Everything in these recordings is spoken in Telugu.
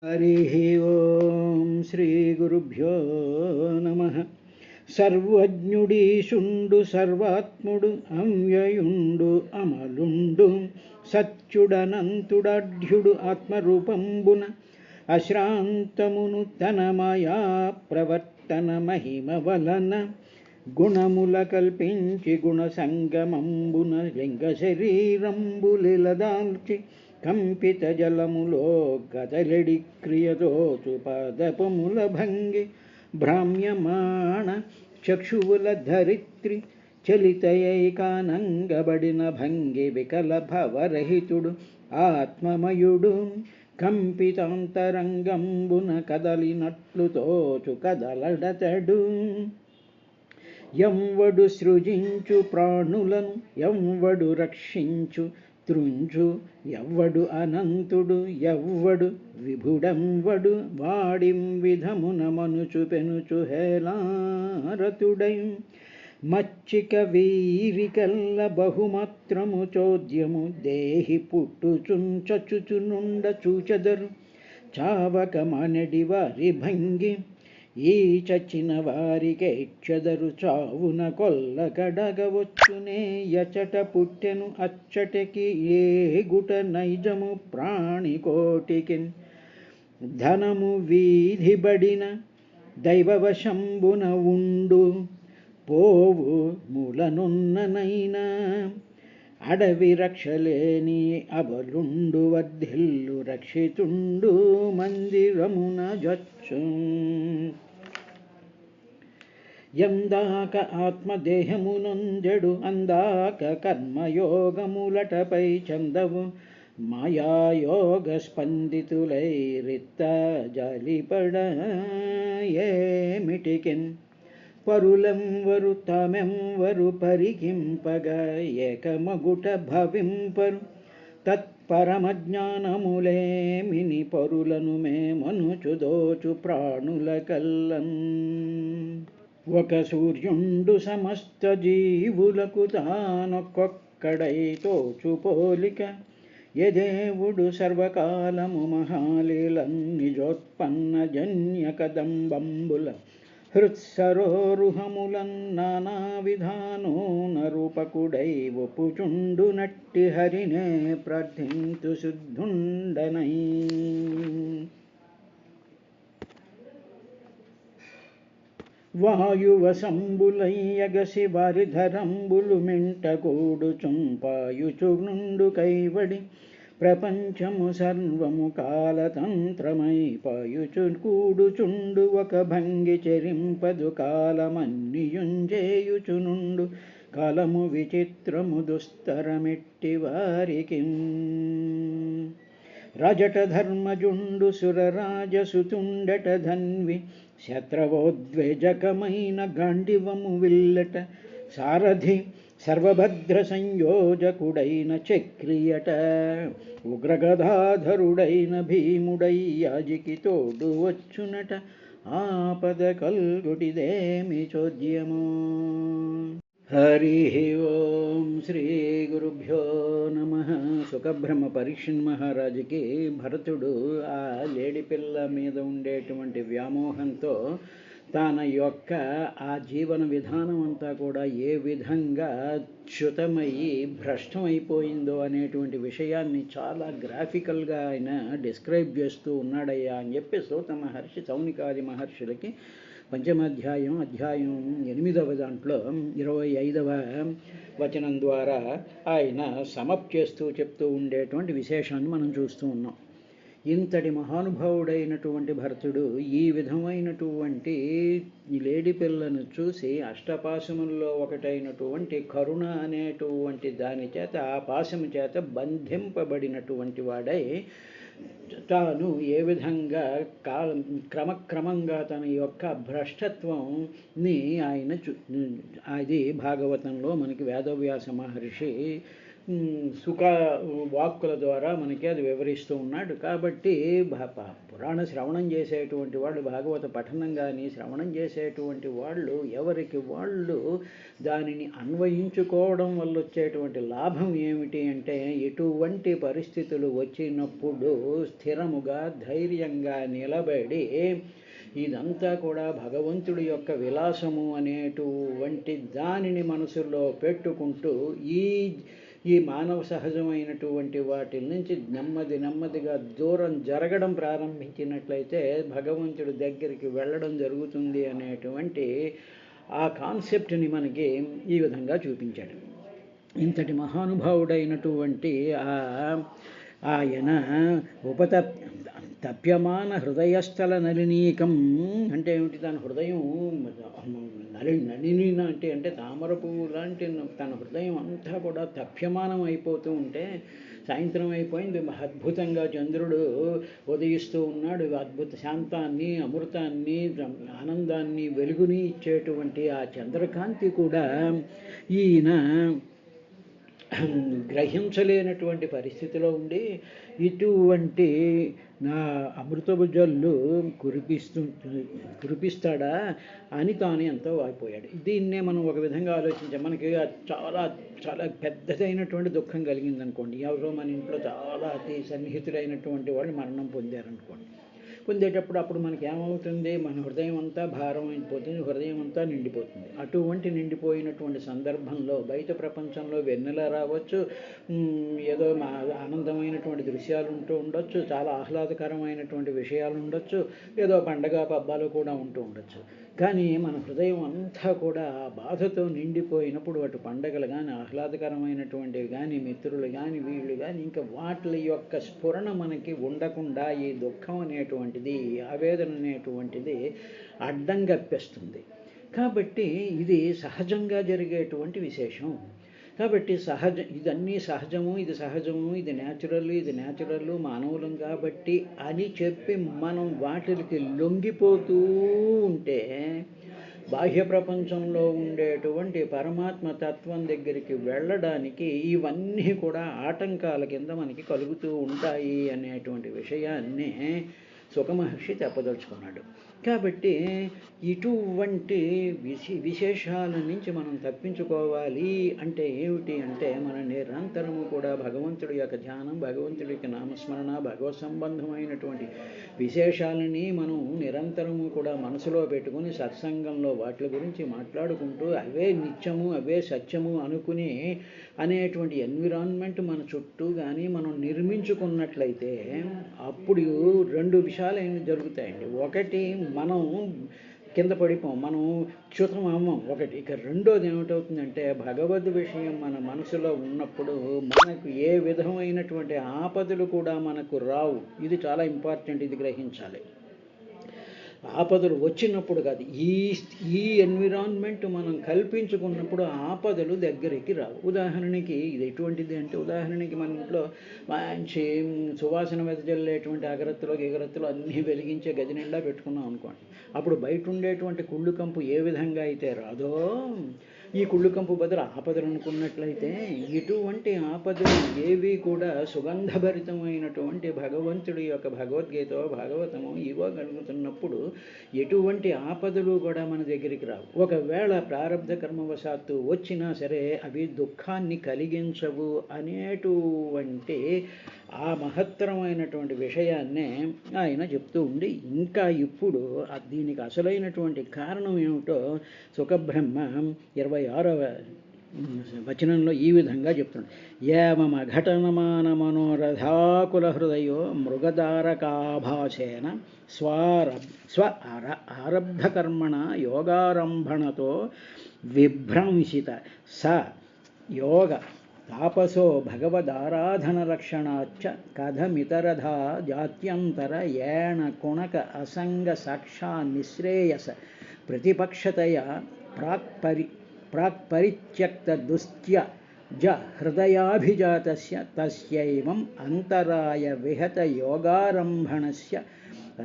हरिः ओं श्रीगुरुभ्यो नमः। సర్వజ్ఞుడీశుండు సర్వాత్ముడు అవ్యయుండు అమలుండు సత్యుడనంతుడాఢ్యుడు ఆత్మరూపంబున అశ్రాంతమును తన మాయా ప్రవర్తన మహిమ వలన గుణముల కల్పించి గుణ సంగమంబున లింగ శరీరంబులిలదాల్చి కంపిత జలములో కదలెడి క్రియదోచు పాదపముల భంగి భ్రామ్యమాణ చక్షువుల ధరిత్రి చలితయైకానంగబడిన భంగి వికల భవరహితుడు ఆత్మమయుడు కంపితాంతరంగంబున కదలినట్లు తోచు కదలడతడు. ఎవ్వడు సృజించు ప్రాణులను ఎవ్వడు రక్షించు త్రుంచు ఎవ్వడు అనంతుడు ఎవ్వడు విభుడెవ్వడు వాడిం విధమున మనుచు పెనుచు హేలారతుడై మచ్చిక వీరికల్ల బహుమాత్రము చోద్యము దేహి పుట్టుచుంచచుచునుండ చూచెదరు చావక మనడి వారి భంగి ఈ చచ్చిన వారికే ఇచ్చెదరు చావున కొల్ల కడగవచ్చునే యచట పుట్టెను అచ్చటికి ఏ గుట నైజము ప్రాణికోటికిన్ ధనము వీధిబడిన దైవవశంబున ఉండు పోవు మూలనున్ననైనా అడవి రక్షలేని అబలుండు వర్ధిల్లు రక్షితుండు మందిరమున జచ్చు. ఎందాక ఆత్మదేహమునొందెడు అందాక కర్మయోగములటపై చందవు మాయాయోగ స్పందితులై రిత్త జాలిపడ ఏమిటికిన్ పరులెంవరు తామెవ్వరు పరికింపగా ఏకమగుట భవింపరు తత్పరమజ్ఞానములేమిని పరులను మేమనుచు దోచు ప్రాణుల కల్లన్. ఒక సూర్యుండు సమస్త జీవులకు తానొక్కొక్కడై తోచు పోలిక యదేవుడు సర్వకాలము మహాలీలన్ నిజోత్పన్న జన్య కదంబంబుల హృత్సరోరుహములన్ నానా విధానోన రూపకుడై ఒప్పుచుండు నట్టి హరినే ప్రార్థింతు శుద్ధుండనై. వాయువసంబులయ్యగసి వారి ధరంబులు మెంట కూడుచుంపాయుచునుండు కైవడి ప్రపంచము సర్వము కాలతంత్రమై పాయుచు కూడుచుండు ఒక భంగి చెరింపదు కాలమన్నియుంజేయుచునుండు కాలము విచిత్రము దుస్తరమెట్టి వారికి. రజట ధర్మజుండు సురరాజసుతుండట ధన్వి శత్రవోద్వేజకమైన గాండివము విల్లట సారథి సర్వభద్ర సంయోజకుడైన చక్రియట ఉగ్రగదాధరుడైన భీముడై యాజికి తోడు వచ్చునట ఆపద కల్గుటిదేమి చోద్యమో. హరి ఓం శ్రీ గురుభ్యో నమః. సుఖబ్రహ్మ పరీక్షణ్ మహారాజుకి భరతుడు ఆ లేడి పిల్ల మీద ఉండేటువంటి వ్యామోహంతో తన యొక్క ఆ జీవన విధానం అంతా కూడా ఏ విధంగా చ్యుతమయ్యి భ్రష్టమైపోయిందో అనేటువంటి విషయాన్ని చాలా గ్రాఫికల్గా ఆయన డిస్క్రైబ్ చేస్తూ ఉన్నాడయ్యా అని చెప్పి సూత మహర్షి సౌనికాది మహర్షులకి పంచమాధ్యాయం అధ్యాయం 8వ దాంట్లో 25వ వచనం ద్వారా ఆయన సమప్ చేస్తూ చెప్తూ ఉండేటువంటి విశేషాన్ని మనం చూస్తూ ఉన్నాం. ఇంతటి మహానుభావుడైనటువంటి భరతుడు ఈ విధమైనటువంటి లేడి పిల్లను చూసి అష్టపాశముల్లో ఒకటైనటువంటి కరుణ అనేటువంటి దాని చేత ఆ పాశము చేత బంధింపబడినటువంటి వాడై తాను ఏ విధంగా క్రమక్రమంగా తన యొక్క భ్రష్టత్వంని ఆయన అది భాగవతంలో మనకి వేదవ్యాస మహర్షి సుఖ వాక్కుల ద్వారా మనకి అది వివరిస్తూ ఉన్నాడు. కాబట్టి పురాణ శ్రవణం చేసేటువంటి వాళ్ళు, భాగవత పఠనం కానీ శ్రవణం చేసేటువంటి వాళ్ళు ఎవరికి వాళ్ళు దానిని అన్వయించుకోవడం వల్ల వచ్చేటువంటి లాభం ఏమిటి అంటే, ఎటువంటి పరిస్థితులు వచ్చినప్పుడు స్థిరముగా ధైర్యంగా నిలబడి ఇదంతా కూడా భగవంతుడి యొక్క విలాసము అనేటువంటి దానిని మనసులో పెట్టుకుంటూ ఈ మానవ సహజమైనటువంటి వాటి నుంచి నెమ్మదిగా దూరం జరగడం ప్రారంభించినట్లయితే భగవంతుడి దగ్గరికి వెళ్ళడం జరుగుతుంది అనేటువంటి ఆ కాన్సెప్ట్ని మనకి ఈ విధంగా చూపించాడు. ఇంతటి మహానుభావుడైనటువంటి ఆయన తప్యమాన హృదయస్థల నలినీకం అంటే ఏమిటి? తన హృదయం నలిని అంటే తామర పువ్వు లాంటి తన హృదయం అంతా కూడా తప్యమానం అయిపోతూ ఉంటే, సాయంత్రం అయిపోయింది, అద్భుతంగా చంద్రుడు ఉదయిస్తూ ఉన్నాడు, అద్భుత శాంతాన్ని, అమృతాన్ని, ఆనందాన్ని, వెలుగుని ఇచ్చేటువంటి ఆ చంద్రకాంతి కూడా ఈయన గ్రహించలేనటువంటి పరిస్థితిలో ఉండి ఇటువంటి నా అమృతపు జల్లు కురిపిస్తాడా అని తాను ఎంతో వాయిపోయాడు. దీన్నే మనం ఒక విధంగా ఆలోచించాం. మనకి చాలా చాలా పెద్దదైనటువంటి దుఃఖం కలిగిందనుకోండి, ఎవరో మన ఇంట్లో చాలా అతి సన్నిహితులైనటువంటి వాళ్ళు మరణం పొందారనుకోండి, పొందేటప్పుడు అప్పుడు మనకి ఏమవుతుంది? మన హృదయం అంతా భారం అయిపోతుంది, హృదయం అంతా నిండిపోతుంది. అటువంటి నిండిపోయినటువంటి సందర్భంలో బయట ప్రపంచంలో వెన్నెల రావచ్చు, ఏదో ఆనందమైనటువంటి దృశ్యాలు ఉంటూ ఉండొచ్చు, చాలా ఆహ్లాదకరమైనటువంటి విషయాలు ఉండొచ్చు, ఏదో పండగ పబ్బాలు కూడా ఉంటూ ఉండొచ్చు. కానీ మన హృదయం అంతా కూడా ఆ బాధతో నిండిపోయినప్పుడు అటు పండగలు కానీ, ఆహ్లాదకరమైనటువంటివి కానీ, మిత్రులు కానీ, వీళ్ళు కానీ, ఇంకా వాటి యొక్క స్ఫురణ మనకి ఉండకుండా ఈ దుఃఖం అనేటువంటిది, ఆవేదన అనేటువంటిది అడ్డం కప్పేస్తుంది. కాబట్టి ఇది సహజంగా జరిగేటువంటి విశేషం. కాబట్టి ఇదన్నీ సహజము, ఇది న్యాచురల్ మానవులం కాబట్టి అని చెప్పి మనం వాటికి లొంగిపోతూ ఉంటే బాహ్య ప్రపంచంలో ఉండేటువంటి పరమాత్మ తత్వం దగ్గరికి వెళ్ళడానికి ఇవన్నీ కూడా ఆటంకాల కింద మనకి కలుగుతూ ఉంటాయి అనేటువంటి విషయాన్ని సుఖమహర్షి చెప్పదలుచుకున్నాడు. కాబట్టి ఇటువంటి విశేషాల నుంచి మనం తప్పించుకోవాలి అంటే ఏమిటి అంటే, మనం నిరంతరము కూడా భగవంతుడి యొక్క ధ్యానం, భగవంతుడి యొక్క నామస్మరణ, భగవత్ సంబంధమైనటువంటి విశేషాలని మనం నిరంతరము కూడా మనసులో పెట్టుకుని సత్సంగంలో వాటి గురించి మాట్లాడుకుంటూ అవే నిత్యము, అవే సత్యము అనుకుని అనేటువంటి ఎన్విరాన్మెంట్ మన చుట్టూ కానీ మనం నిర్మించుకున్నట్లయితే అప్పుడు రెండు విషయాలు ఏమి జరుగుతాయండి. ఒకటి, మనం కింద పడిపోం, మనం చ్యుతం అమ్మం ఒకటి. ఇక రెండోది ఏమిటవుతుందంటే, భగవద్ విషయం మన మనసులో ఉన్నప్పుడు మనకు ఏ విధమైనటువంటి ఆపదలు కూడా మనకు రావు. ఇది చాలా ఇంపార్టెంట్, ఇది గ్రహించాలి. ఆపదలు వచ్చినప్పుడు కాదు, ఈ ఎన్విరాన్మెంట్ మనం కల్పించుకున్నప్పుడు ఆపదలు దగ్గరికి రావు. ఉదాహరణకి ఇది ఎటువంటిది అంటే, ఉదాహరణకి మన ఇంట్లో మంచి సువాసన వెదజల్లేటువంటి అగరత్తులు అన్నీ వెలిగించే గది నిండా పెట్టుకున్నాం అనుకోండి, అప్పుడు బయట ఉండేటువంటి కుళ్ళు కంపు ఏ విధంగా అయితే రాదో, ఈ కుళ్ళు కంపు బదులు ఆపదలు అనుకున్నట్లయితే ఇటువంటి ఆపదలు ఏవి కూడా సుగంధభరితమైనటువంటి భగవంతుడి యొక్క భగవద్గీత, భాగవతము ఇవ్వగలుగుతున్నప్పుడు ఎటువంటి ఆపదలు కూడా మన దగ్గరికి రావు. ఒకవేళ ప్రారబ్ధ కర్మవశాత్తు వచ్చినా సరే అవి దుఃఖాన్ని కలిగించవు అనేటువంటి ఆ మహత్తరమైనటువంటి విషయాన్నే ఆయన చెప్తూ ఉండి, ఇంకా ఇప్పుడు దీనికి అసలైనటువంటి కారణం ఏమిటో సుఖబ్రహ్మ 26వ వచనంలో ఈ విధంగా చెప్తున్నాడు. ఏమఘటనమాన మనోరథాకుల హృదయో మృగదారకాభాసేన స్వ ఆరబ్ధకర్మణ యోగారంభణతో విభ్రంసిత స యోగ తాపసో భగవదారాధనలక్షణాచ్చ కథమితరధా జాత్యంతర ఏణ కుణక అసంగ సాక్షా నిశ్రేయస ప్రతిపక్షతయా ప్రాక్పరిత్యక్త దుస్త్య జ హృదయాభిజాతస్య తస్యైవం అంతరాయ విహత యోగారంభణస్య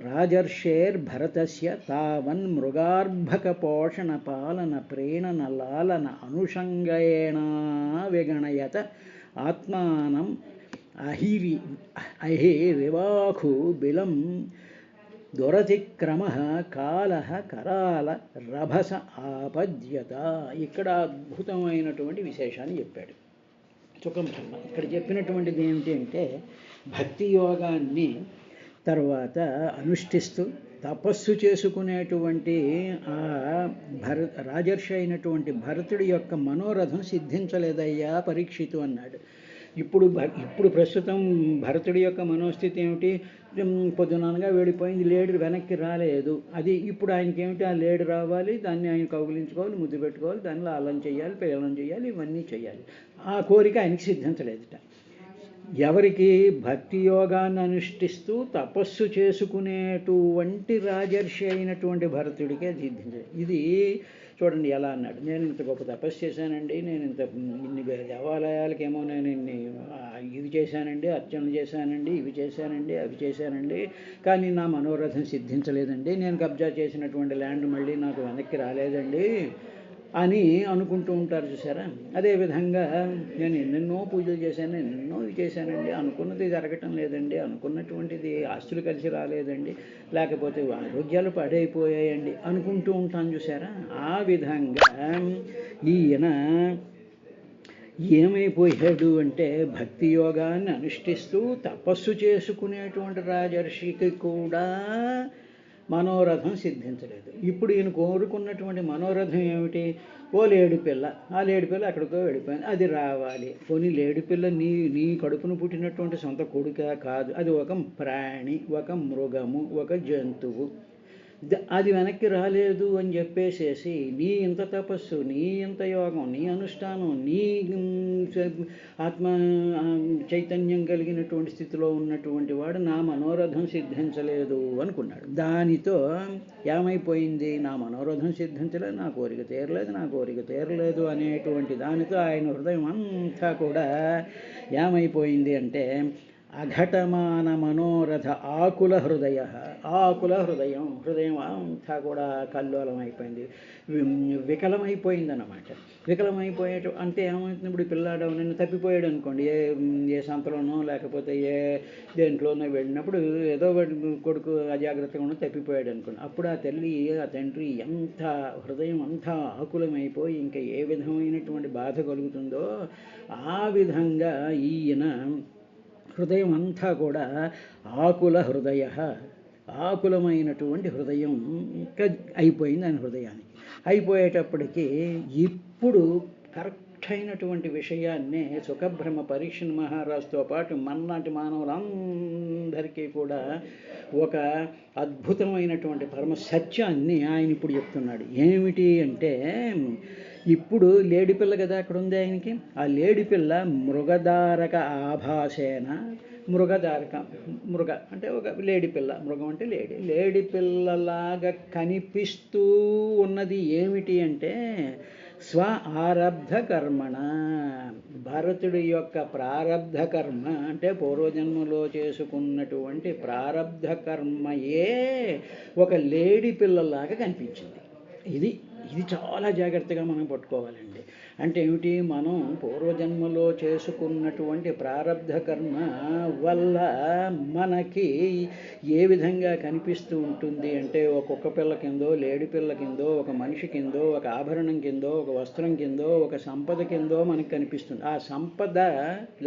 రాజర్షేర్భరతస్య తావన్మృగార్భక పోషణ పాలన ప్రేణన లాలన అనుషంగేణ విగణయత ఆత్మానం అహిరివాఖు బిలం దురతిక్రమ కాల కరాల రభస ఆపద్యత. ఇక్కడ అద్భుతమైనటువంటి విశేషాన్ని చెప్పాడు సుఖం బ్రహ్మ. ఇక్కడ చెప్పినటువంటిది ఏమిటి అంటే భక్తి యోగాన్ని తర్వాత అనుష్ఠిస్తూ తపస్సు చేసుకునేటువంటి ఆ రాజర్షి అయినటువంటి భరతుడి యొక్క మనోరథం సిద్ధించలేదయ్యా పరీక్షితు అన్నాడు. ఇప్పుడు ప్రస్తుతం భరతుడి యొక్క మనోస్థితి ఏమిటి? పొద్దుననగా వెళ్ళిపోయింది, లేడు వెనక్కి రాలేదు. అది ఇప్పుడు ఆయనకి ఏమిటి? ఆ లేడు రావాలి, దాన్ని ఆయన కౌగిలించుకోవాలి, ముద్దు పెట్టుకోవాలి, దానిలో అల్లం చేయాలి, పేలం చేయాలి, ఇవన్నీ చేయాలి. ఆ కోరిక ఆయనకి సిద్ధించలేదుట. ఎవరికి? భక్తి యోగాన్ని అనుష్ఠిస్తూ తపస్సు చేసుకునేటువంటి రాజర్షి అయినటువంటి భరతుడికే సిద్ధించలేదు. ఇది చూడండి ఎలా అన్నాడు. నేను ఇంత గొప్ప తపస్సు చేశానండి, నేను ఇన్ని దేవాలయాలకేమో నేను ఇవి చేశానండి, అర్చనలు చేశానండి, ఇవి చేశానండి, అవి చేశానండి, కానీ నా మనోరథం సిద్ధించలేదండి, నేను కబ్జా చేసినటువంటి ల్యాండ్ మళ్ళీ నాకు వెనక్కి రాలేదండి అని అనుకుంటూ ఉంటారు చూసారా. అదేవిధంగా నేను ఎన్నెన్నో పూజలు చేశాను, ఎన్నెన్నో ఇవి చేశానండి, అనుకున్నది జరగటం లేదండి, అనుకున్నటువంటిది ఆస్తులు కలిసి రాలేదండి, లేకపోతే ఆరోగ్యాలు పాడైపోయాయండి అనుకుంటూ ఉంటాను చూసారా. ఆ విధంగా ఈయన ఏమైపోయాడు అంటే భక్తి యోగాన్ని అనుష్ఠిస్తూ తపస్సు చేసుకునేటువంటి రాజర్షికి కూడా మనోరథం సిద్ధించలేదు. ఇప్పుడు ఈయన కోరుకున్నటువంటి మనోరథం ఏమిటి? ఓ లేడి పిల్ల, ఆ లేడి పిల్ల ఎక్కడికో వెళ్ళిపోయింది, అది రావాలి. పోనీ లేడి పిల్ల నీ కడుపును పుట్టినటువంటి సొంత కొడుక కాదు, అది ఒక ప్రాణి, ఒక మృగము, ఒక జంతువు. అది వెనక్కి రాలేదు అని చెప్పేసేసి నీ ఇంత తపస్సు, నీ ఇంత యోగం, నీ అనుష్ఠానం, నీ ఆత్మ చైతన్యం కలిగినటువంటి స్థితిలో ఉన్నటువంటి వాడు నా మనోరథం సిద్ధించలేదు అనుకున్నాడు. దానితో ఏమైపోయింది? నా మనోరథం సిద్ధించలేదు, నా కోరిక తీరలేదు అనేటువంటి దానితో ఆయన హృదయం అంతా కూడా ఏమైపోయింది అంటే అఘటమాన మనోరథ ఆకుల హృదయం అంతా కూడా కల్లోలం అయిపోయింది, వికలమైపోయిందన్నమాట. వికలమైపోయేట అంటే ఏమవుతుంది? ఇప్పుడు పిల్లాడు నిన్ను తప్పిపోయాడు అనుకోండి, ఏ సంతలోనో లేకపోతే ఏ దేంట్లోనో వెళ్ళినప్పుడు ఏదో కొడుకు అజాగ్రత్తగా ఉన్న తప్పిపోయాడు అనుకోండి, అప్పుడు ఆ తల్లి ఆ తండ్రి ఎంత హృదయం అంతా ఆకులమైపోయి ఇంకా ఏ విధమైనటువంటి బాధ కలుగుతుందో ఆ విధంగా ఈయన హృదయం అంతా కూడా ఆకులమైనటువంటి హృదయం అయిపోయింది ఆయన హృదయానికి. అయిపోయేటప్పటికీ ఇప్పుడు కరెక్ట్ అయినటువంటి విషయాన్నే సుఖబ్రహ్మ పరీక్ష మహారాజుతో పాటు మన్నాటి మానవులందరికీ కూడా ఒక అద్భుతమైనటువంటి పరమ సత్యాన్ని ఆయన ఇప్పుడు చెప్తున్నాడు. ఏమిటి అంటే ఇప్పుడు లేడిపిల్ల కదా అక్కడ ఉంది ఆయనకి. ఆ లేడిపిల్ల మృగధారక ఆభాసేన, మృగ అంటే ఒక లేడిపిల్ల, మృగం అంటే లేడిపిల్లలాగా కనిపిస్తూ ఉన్నది ఏమిటి అంటే స్వ ఆరబ్ధ కర్మణ, భరతుడి యొక్క ప్రారబ్ధ కర్మ అంటే పూర్వజన్మలో చేసుకున్నటువంటి ప్రారబ్ధ కర్మయే ఒక లేడి పిల్లలాగా కనిపించింది. ఇది చాలా జాగ్రత్తగా మనం పట్టుకోవాలండి. అంటే ఏమిటి? మనం పూర్వజన్మలో చేసుకున్నటువంటి ప్రారబ్ధ కర్మ వల్ల మనకి ఏ విధంగా కనిపిస్తూ ఉంటుంది అంటే ఒక కుక్క పిల్ల కిందో, లేడి పిల్ల కిందో, ఒక మనిషి కిందో, ఒక ఆభరణం కిందో, ఒక వస్త్రం కిందో, ఒక సంపద కిందో మనకి కనిపిస్తుంది. ఆ సంపద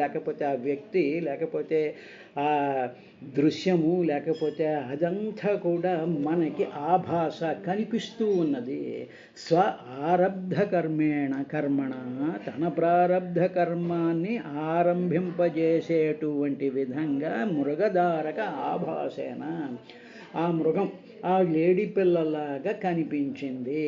లేకపోతే ఆ వ్యక్తి లేకపోతే ఆ దృశ్యము లేకపోతే అదంతా కూడా మనకి ఆభాస కనిపిస్తూ ఉన్నది. స్వ ఆరబ్ధ కర్మణ తన ప్రారబ్ధ కర్మాన్ని ఆరంభింపజేసేటువంటి విధంగా మృగధారక ఆభాసేన, ఆ మృగం ఆ లేడి పిల్లలాగా కనిపించింది.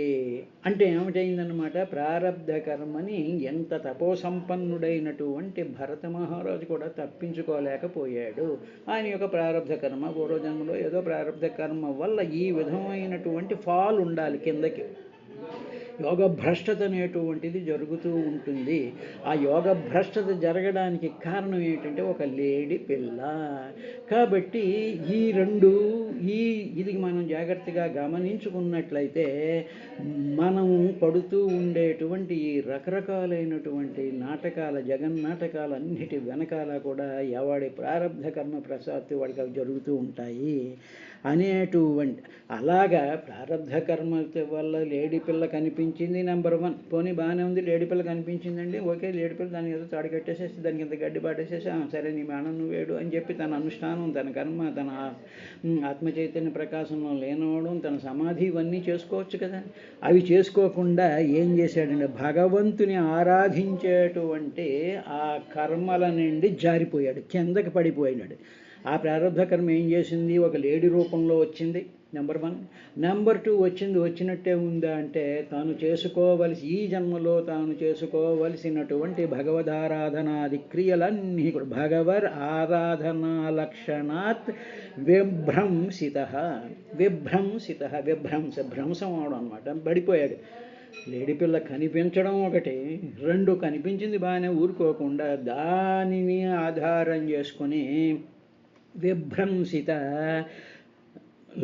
అంటే ఏమిటైందనమాట? ప్రారబ్ధ కర్మని ఎంత తపోసంపన్నుడైనటువంటి భరత మహారాజు కూడా తప్పించుకోలేకపోయాడు. ఆయన యొక్క ప్రారబ్ధ కర్మ పూర్వజన్మలో ఏదో ప్రారబ్ధ కర్మ వల్ల ఈ విధమైనటువంటి ఫాల్ ఉండాలి కిందకి. యోగ భ్రష్టత అనేటువంటిది జరుగుతూ ఉంటుంది. ఆ యోగ భ్రష్టత జరగడానికి కారణం ఏంటంటే ఒక లేడి పిల్ల. కాబట్టి ఈ ఇది మనం జాగ్రత్తగా గమనించుకున్నట్లయితే మనం పడుతూ ఉండేటువంటి ఈ రకరకాలైనటువంటి నాటకాల జగన్నాటకాలన్నిటి వెనకాల కూడా ఎవడి ప్రారంధ కర్మ ప్రసాద్ వాడికి అవి జరుగుతూ ఉంటాయి అనేటువంటి. అలాగా ప్రారంధ కర్మ వల్ల లేడీ పిల్ల కనిపించింది నెంబర్ 1, పోనీ బాగానే ఉంది, లేడీ పిల్ల కనిపించిందండి, ఓకే, లేడీ పిల్ల దానికి ఏదో తాడు కట్టేసేసి దానికి ఇంత గడ్డి పాటేసేసి సరే నీ మేడం నువ్వేడు అని చెప్పి తన అనుష్ఠానం, తన కర్మ, తన ఆత్మచైతన్య ప్రకాశంలో లేనవడం, తన సమాధి ఇవన్నీ చేసుకోవచ్చు కదా. అవి చేసుకోకుండా ఏం చేశాడంటే భగవంతుని ఆరాధించేటువంటి ఆ కర్మల నుండి జారిపోయాడు, కిందకి పడిపోయినాడు. ఆ ప్రారంభ కర్మ ఏం చేసింది, ఒక లేడీ రూపంలో వచ్చింది నెంబర్ 1. నెంబర్ 2 వచ్చినట్టే ఉందా అంటే తాను చేసుకోవలసి ఈ జన్మలో తాను చేసుకోవలసినటువంటి భగవదారాధనాది క్రియలన్నీ కూడా భగవర్ ఆరాధనా లక్షణాత్ విభ్రంసిత భ్రంశం అవడం అనమాట. పడిపోయాడు. లేడీ పిల్ల కనిపించడం ఒకటి, 2 కనిపించింది బాగానే ఊరుకోకుండా దానిని ఆధారం చేసుకొని విభ్రంసిత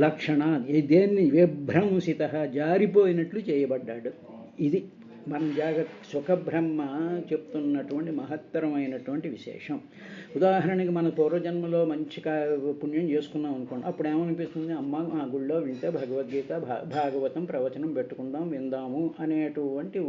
లక్షణ, దేన్ని విభ్రంసిత జారిపోయినట్లు చేయబడ్డాడు. ఇది మనం సుఖబ్రహ్మ చెప్తున్నటువంటి మహత్తరమైనటువంటి విశేషం. ఉదాహరణకి మన పూర్వజన్మలో మంచి పుణ్యం చేసుకున్నాం అనుకోండి, అప్పుడు ఏమనిపిస్తుంది, అమ్మ ఆ గుళ్ళో వింటే భగవద్గీత భాగవతం ప్రవచనం పెట్టుకుందాం విందాము అనేటువంటి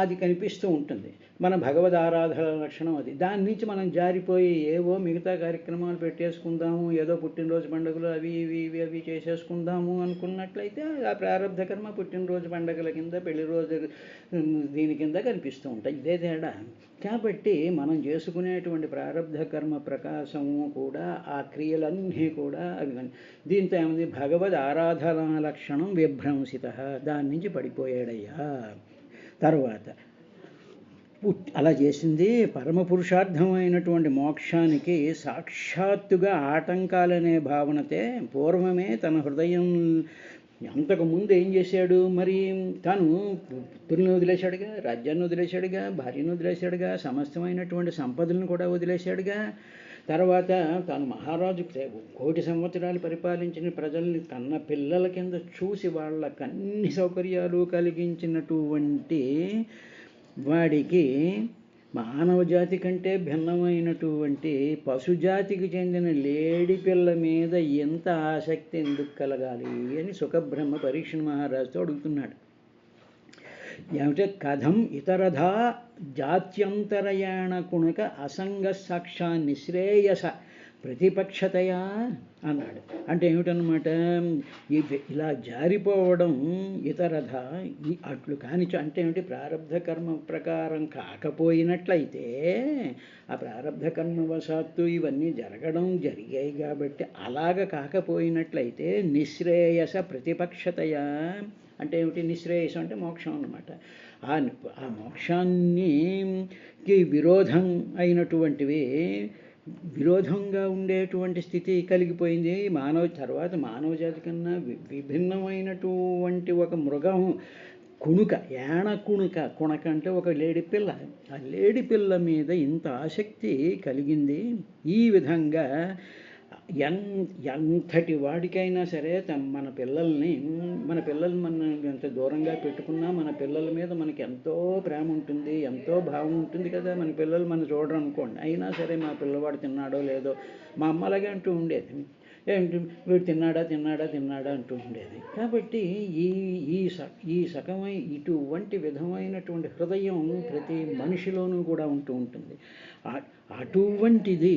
అది కనిపిస్తూ ఉంటుంది. మన భగవద్ ఆరాధన లక్షణం అది. దాని నుంచి మనం జారిపోయి ఏవో మిగతా కార్యక్రమాలు పెట్టేసుకుందాము, ఏదో పుట్టినరోజు పండుగలు అవి చేసేసుకుందాము అనుకున్నట్లయితే ఆ ప్రారంభ కర్మ పుట్టినరోజు పండుగల కింద, పెళ్లి రోజు దీని కింద కనిపిస్తూ ఉంటాయి. ఇదే తేడా. కాబట్టి మనం చేసుకునేటువంటి ప్రారంధ కర్మ ప్రకాశము కూడా ఆ క్రియలన్నీ కూడా అవి. దీంతో ఏమైంది, భగవద్ ఆరాధన లక్షణం విభ్రంసిత, దాని నుంచి పడిపోయాడయ్యా. తర్వాత అలా చేసింది పరమ పురుషార్థమైనటువంటి మోక్షానికి సాక్షాత్తుగా ఆటంకాలనే భావనతే పూర్వమే తన హృదయం. అంతకుముందు ఏం చేశాడు మరి, తాను పుత్రుల్ని వదిలేశాడుగా, రాజ్యాన్ని వదిలేశాడుగా, భార్యను వదిలేశాడుగా, సమస్తమైనటువంటి సంపదలను కూడా వదిలేశాడుగా. తర్వాత తాను మహారాజు 1,000 సంవత్సరాలు పరిపాలించిన ప్రజల్ని కన్న పిల్లల కింద చూసి వాళ్ళకి అన్ని సౌకర్యాలు కలిగించినటువంటి వాడికి మానవ జాతి కంటే భిన్నమైనటువంటి పశుజాతికి చెందిన లేడి పిల్ల మీద ఎంత ఆసక్తి ఎందుకు కలగాలి అని సుఖబ్రహ్మ పరీక్షణ మహారాజుతో అడుగుతున్నాడు. ఏమిటే కథం ఇతరధా జాత్యంతరయాణ కుణక అసంగ సాక్షా నిశ్రేయస ప్రతిపక్షతయా అన్నాడు. అంటే ఏమిటన్నమాట, ఇలా జారిపోవడం ఇతరధ అట్లు కాని, అంటే ఏమిటి, ప్రారంధ కర్మ ప్రకారం కాకపోయినట్లయితే ఆ ప్రారంధ కర్మవశాత్తు ఇవన్నీ జరిగాయి కాబట్టి అలాగ కాకపోయినట్లయితే నిశ్రేయస ప్రతిపక్షతయా అంటే ఏమిటి, నిశ్రేయసం అంటే మోక్షం అన్నమాట. ఆ మోక్షానికి విరోధం అయినటువంటివి, విరోధంగా ఉండేటువంటి స్థితి కలిగిపోయింది. తర్వాత మానవ జాతి కన్నా విభిన్నమైనటువంటి ఒక మృగం కుణుక, కుణక అంటే ఒక లేడి పిల్ల. ఆ లేడి పిల్ల మీద ఇంత ఆసక్తి కలిగింది. ఈ విధంగా ఎంతటి వాడికైనా సరే మన పిల్లల్ని మనం ఎంత దూరంగా పెట్టుకున్నా మన పిల్లల మీద మనకి ఎంతో ప్రేమ ఉంటుంది, ఎంతో భావం ఉంటుంది కదా. మన పిల్లలు మనం చూడరు అనుకోండి, అయినా సరే మా పిల్లవాడు తిన్నాడో లేదో, మా అమ్మ అలాగే అంటూ ఉండేది, ఏంటి వీడు తిన్నాడా అంటూ ఉండేది. కాబట్టి ఈ సకమై ఇటువంటి విధమైనటువంటి హృదయం ప్రతి మనిషిలోనూ కూడా ఉంటూ ఉంటుంది. అటువంటిది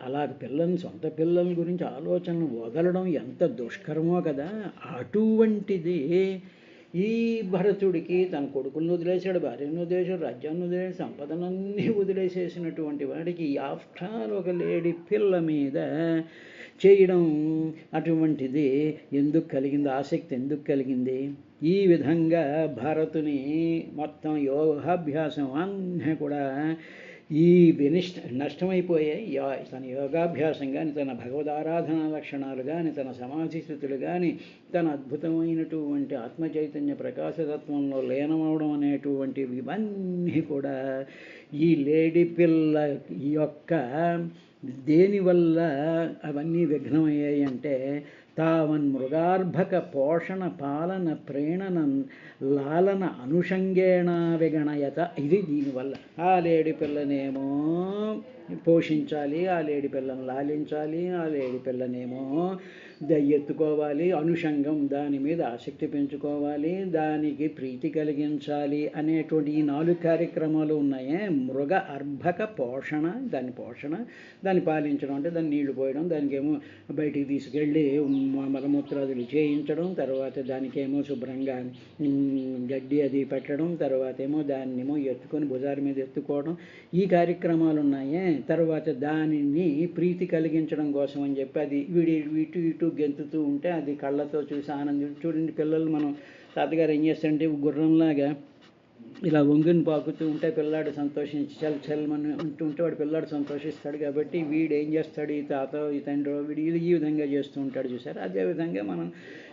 అలాగ సొంత పిల్లల గురించి ఆలోచనలు వదలడం ఎంత దుష్కరమో కదా. అటువంటిది ఈ భరతుడికి తన కొడుకులను వదిలేశాడు, భార్యను వదిలేశాడు, రాజ్యాన్ని వదిలేశాడు, సంపదనన్నీ వదిలేసేసినటువంటి వాడికి ఆఫ్టర్ ఒక లేడీ పిల్ల మీద చేయడం అటువంటిది ఎందుకు కలిగింది, ఆసక్తి ఎందుకు కలిగింది? ఈ విధంగా భరతుని మొత్తం యోగాభ్యాసం అన్నీ కూడా ఈ నష్టమైపోయాయి. తన యోగాభ్యాసం కానీ, తన భగవదారాధన లక్షణాలు కానీ, తన సమాధి స్థితులు కానీ, తన అద్భుతమైనటువంటి ఆత్మచైతన్య ప్రకాశతత్వంలో లీనమవడం అనేటువంటివి ఇవన్నీ కూడా ఈ లేడీ పిల్ల యొక్క దేనివల్ల అవన్నీ విఘ్నమయ్యాయి అంటే తావన్ మృగార్భక పోషణ పాలన ప్రేణన లాలన అనుషంగేణ విగణయత. ఇది దీనివల్ల ఆ లేడి పిల్లనేమో పోషించాలి, ఆ లేడి పిల్లను లాలించాలి, ఆ లేడి పిల్లనేమో ఎత్తుకోవాలి, అనుషంగం దాని మీద ఆసక్తి పెంచుకోవాలి, దానికి ప్రీతి కలిగించాలి అనేటువంటి ఈ 4 కార్యక్రమాలు ఉన్నాయే. మృగ అర్భక పోషణ, దాన్ని పాలించడం అంటే దాన్ని నీళ్లు పోయడం, దానికేమో బయటికి తీసుకెళ్ళి మలమూత్రాదులు చేయించడం, తర్వాత దానికేమో శుభ్రంగా గడ్డి అది పెట్టడం, తర్వాత ఏమో దాన్నేమో ఎత్తుకొని భుజాల మీద ఎత్తుకోవడం, ఈ కార్యక్రమాలు ఉన్నాయే. తర్వాత దానిని ప్రీతి కలిగించడం కోసం అని చెప్పి అది ఇటు ఇటు గెంతుతూ ఉంటే అది కళ్ళతో చూసి ఆనందం. చూడండి పిల్లలు, మనం తాతగారు ఏం చేస్తారంటే గుర్రంలాగా ఇలా వంగుని పాకుతూ ఉంటే పిల్లాడు సంతోషించి చల్మని ఉంటుంటే వాడు పిల్లాడు సంతోషిస్తాడు. కాబట్టి వీడు ఏం చేస్తాడు, ఈ తాత ఈ తండ్రి వీడు ఈ విధంగా చేస్తూ ఉంటాడు చూసారు. అదేవిధంగా మనం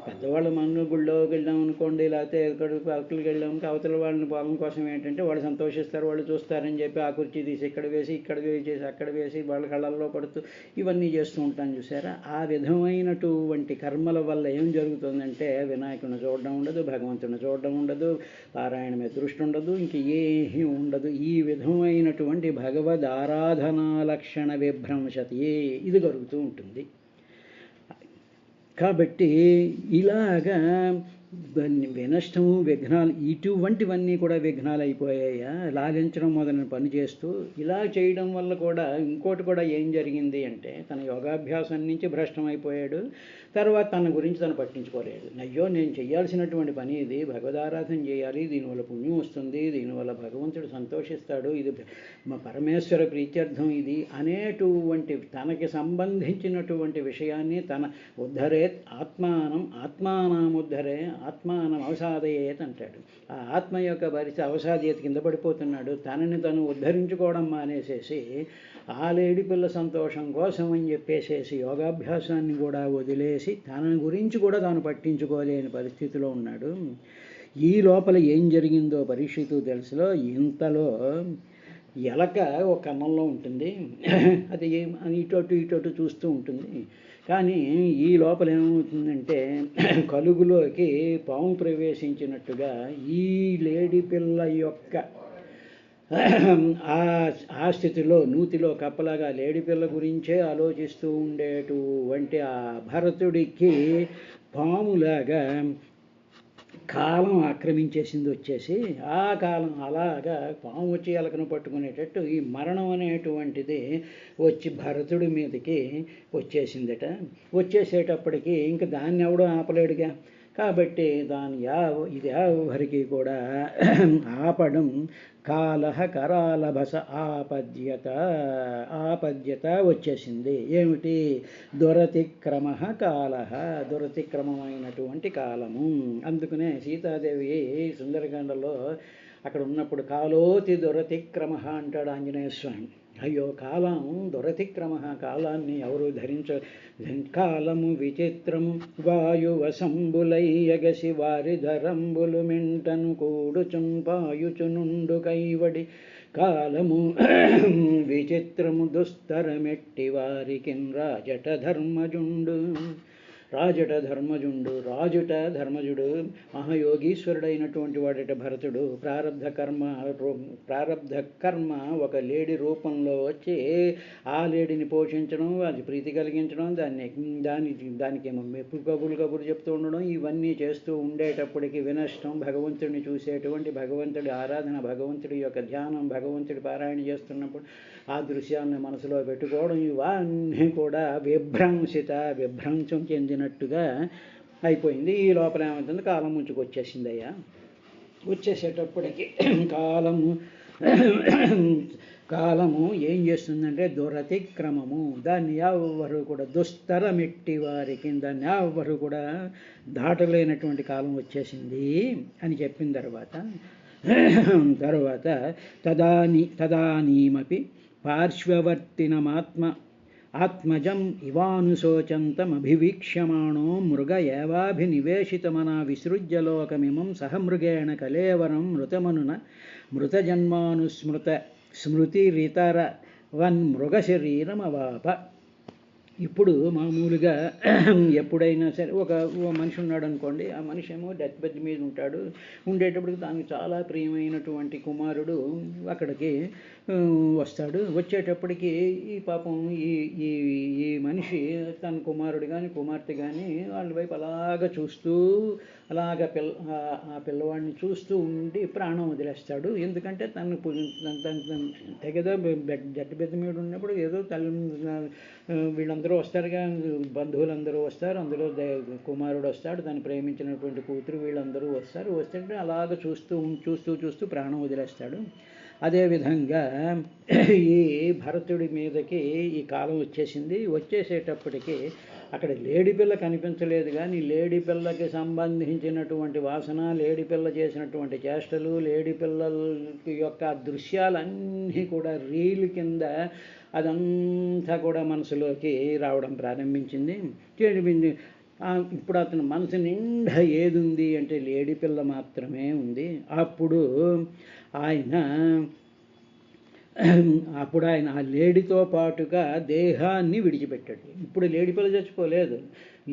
పెద్దవాళ్ళు మన గుళ్ళోకి వెళ్ళాం అనుకోండి, లేకపోతే ఎక్కడికి పార్కులకి వెళ్ళాం, అవతల వాళ్ళని పాలన కోసం ఏంటంటే వాళ్ళు సంతోషిస్తారు, వాళ్ళు చూస్తారని చెప్పి ఆ కుర్చీ తీసి ఇక్కడ వేసి అక్కడ వేసి వాళ్ళ కళ్ళల్లో పడుతూ ఇవన్నీ చేస్తూ ఉంటాను చూసారా. ఆ విధమైనటువంటి కర్మల వల్ల ఏం జరుగుతుందంటే వినాయకుడిని చూడడం ఉండదు, భగవంతుని చూడడం ఉండదు, పారాయణ మీద దృష్టి ఉండదు, ఇంక ఏమీ ఉండదు. ఈ విధమైనటువంటి భగవద్ ఆరాధనా లక్షణ విభ్రంశతి ఇది జరుగుతూ ఉంటుంది. కాబట్టి ఇలాగా వినష్టము విఘ్నాలు ఇటువంటివన్నీ కూడా విఘ్నాలు అయిపోయాయా. లాలించడం మొదలైన పని చేస్తూ ఇలా చేయడం వల్ల కూడా ఇంకోటి కూడా ఏం జరిగింది అంటే తన యోగాభ్యాసం నుంచి భ్రష్టం అయిపోయాడు. తర్వాత తన గురించి తను పట్టించుకోలేడు. అయ్యో నేను చేయాల్సినటువంటి పని ఇది, భగవదారాధన చేయాలి, దీనివల్ల పుణ్యం వస్తుంది, దీనివల్ల భగవంతుడు సంతోషిస్తాడు, ఇది మా పరమేశ్వర ప్రీత్యర్థం ఇది అనేటువంటి తనకి సంబంధించినటువంటి విషయాన్ని తన ఉద్ధరేత్ ఆత్మానముద్ధరే ఆత్మానం అవసాదయేత్ అంటాడు. ఆ ఆత్మ యొక్క అవసాదీయత కింద పడిపోతున్నాడు. తనని తను ఉద్ధరించుకోవడం మానేసేసి ఆ లేడి పిల్ల సంతోషం కోసం అని చెప్పేసేసి యోగాభ్యాసాన్ని కూడా వదిలేసి తన గురించి కూడా తాను పట్టించుకోలేని పరిస్థితిలో ఉన్నాడు. ఈ లోపల ఏం జరిగిందో పరీక్షితు తెలుసులో, ఇంతలో ఎలక ఒక కన్నంలో ఉంటుంది, అది ఇటు చూస్తూ ఉంటుంది. కానీ ఈ లోపల ఏమవుతుందంటే కలుగులోకి పాము ప్రవేశించినట్టుగా ఈ లేడి పిల్ల యొక్క ఆ స్థితిలో నూతిలో కప్పలాగా లేడి పిల్ల గురించే ఆలోచిస్తూ ఉండేటువంటి ఆ భరతుడికి పాములాగా కాలం ఆక్రమించేసింది వచ్చేసి. ఆ కాలం అలాగా పాము వచ్చి ఎలకను పట్టుకునేటట్టు ఈ మరణం అనేటువంటిది వచ్చి భరతుడి మీదకి వచ్చేసిందట. వచ్చేసేటప్పటికి ఇంక దాన్ని ఎవడో ఆపలేడుగా. కాబట్టి దాని ఇది ఎవరికి కూడా ఆపడం కాలహ కరాలభస ఆపద్యత వచ్చేసింది. ఏమిటి? దురతిక్రమ కాలహ, దురతిక్రమమైనటువంటి కాలము. అందుకనే సీతాదేవి సుందరకాండలో అక్కడ ఉన్నప్పుడు కాలోతి దురతిక్రమ అంటాడు ఆంజనేయ స్వామి. అయ్యో కాలం దురతిక్రమ, కాలాన్ని ఎవరు కాలము విచిత్రము వాయువసంబులై ఎగసి వారి ధరంబులు మింటను కూడుచున్ పాయుచునుండు కైవడి కాలము విచిత్రము దుస్తరమెట్టి వారికిన్ రాజట ధర్మజుడు మహాయోగీశ్వరుడైనటువంటి వాడట భరతుడు. ప్రారబ్ధ కర్మ ఒక లేడి రూపంలో వచ్చి ఆ లేడిని పోషించడం, అది ప్రీతి కలిగించడం, దానికేమో మెప్పు కబురు చెప్తూ ఉండడం, ఇవన్నీ చేస్తూ ఉండేటప్పటికి వినష్టం. భగవంతుడిని చూసేటువంటి భగవంతుడి ఆరాధన, భగవంతుడి యొక్క ధ్యానం, భగవంతుడి పారాయణ చేస్తున్నప్పుడు ఆ దృశ్యాన్ని మనసులో పెట్టుకోవడం, ఇవన్నీ కూడా విభ్రంశం చెందినట్టుగా అయిపోయింది. ఈ లోపల ఏమవుతుంది, కాలం ముంచుకొచ్చేసిందయ్యా. వచ్చేసేటప్పటికి కాలము ఏం చేస్తుందంటే దురతిక్రమము, దాన్ని ఎవరు కూడా దుస్తరమెట్టి వారికి దాన్ని ఎవరు కూడా దాటలేనటువంటి కాలం వచ్చేసింది అని చెప్పిన తర్వాత తదానీమపి ఆత్మజం ఇవానుశోచంతమభివీక్ష్యమాణో మృగ ఏవాభినివేశితమనా విసృజ్యలోకమిమం సహ మృగేణ కలేవరం మృతజన్మానుస్మృతిరితర మృగ శరీరం అవాప. ఇప్పుడు మామూలుగా ఎప్పుడైనా సరే ఒక మనిషి ఉన్నాడు అనుకోండి, ఆ మనిషి ఏమో డెత్ బెడ్ మీద ఉంటాడు. ఉండేటప్పటికి దానికి చాలా ప్రియమైనటువంటి కుమారుడు అక్కడికి వస్తాడు. వచ్చేటప్పటికి ఈ పాపం ఈ ఈ ఈ మనిషి తన కుమారుడు కానీ కుమార్తె కానీ వాళ్ళ వైపు అలాగ ఆ పిల్లవాడిని చూస్తూ ఉండి ప్రాణం వదిలేస్తాడు. ఎందుకంటే తెగదో డెత్ బెడ్ మీద ఉన్నప్పుడు ఏదో వీళ్ళందరూ వస్తారుగా, బంధువులందరూ వస్తారు, అందులో కుమారుడు వస్తాడు, తను ప్రేమించినటువంటి కూతురు, వీళ్ళందరూ వస్తుంటే అలాగ చూస్తూ ప్రాణం వదిలేస్తాడు. అదేవిధంగా ఈ భరతుడి మీదకి ఈ కాలం వచ్చేసేటప్పటికి అక్కడ లేడిపిల్ల కనిపించలేదు, కానీ లేడిపిల్లకి సంబంధించినటువంటి వాసన, లేడిపిల్ల చేసినటువంటి చేష్టలు, లేడిపిల్ల యొక్క దృశ్యాలన్నీ కూడా రీల్ కింద అదంతా కూడా మనసులోకి రావడం ప్రారంభించింది. ఇప్పుడు అతని మనసు నిండా ఏది ఉంది అంటే లేడిపిల్ల మాత్రమే ఉంది. అప్పుడు ఆయన ఆ లేడితో పాటుగా దేహాన్ని విడిచిపెట్టాడు. ఇప్పుడు లేడిపిల్ల చచ్చిపోలేదు.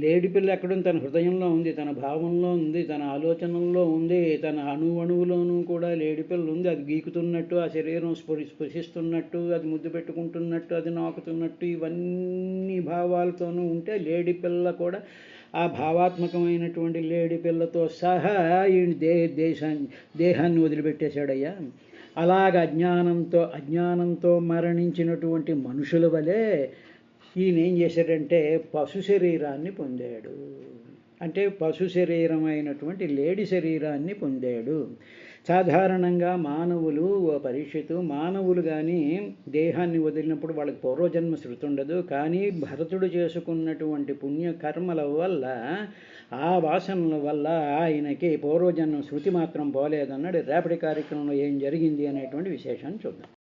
లేడిపిల్ల ఎక్కడుంది? తన హృదయంలో ఉంది, తన భావంలో ఉంది, తన ఆలోచనల్లో ఉంది, తన అణువులోనూ కూడా లేడిపిల్ల ఉంది. అది గీకుతున్నట్టు, ఆ శరీరం స్పృశిస్తున్నట్టు, అది ముద్దు పెట్టుకుంటున్నట్టు, అది నాకుతున్నట్టు, ఇవన్నీ భావాలతోనూ ఉంటే లేడిపిల్ల కూడా ఆ భావాత్మకమైనటువంటి లేడిపిల్లతో సహా ఈ దేహాన్ని వదిలిపెట్టేశాడయ్యా. అలాగ అజ్ఞానంతో మరణించినటువంటి మనుషుల వలె ఈయన ఏం చేశాడంటే పశు శరీరాన్ని పొందాడు. అంటే పశు శరీరమైనటువంటి లేడి శరీరాన్ని పొందాడు. సాధారణంగా మానవులు కానీ దేహాన్ని వదిలినప్పుడు వాళ్ళకి పూర్వజన్మ శృతి ఉండదు. కానీ భరతుడు చేసుకున్నటువంటి పుణ్యకర్మల వల్ల, ఆ వాసనల వల్ల ఆయనకి పూర్వజన్మ శృతి మాత్రం పోలేదన్నాడు. రేపటి కార్యక్రమంలో ఏం జరిగింది అనేటువంటి విశేషాన్ని చూద్దాం.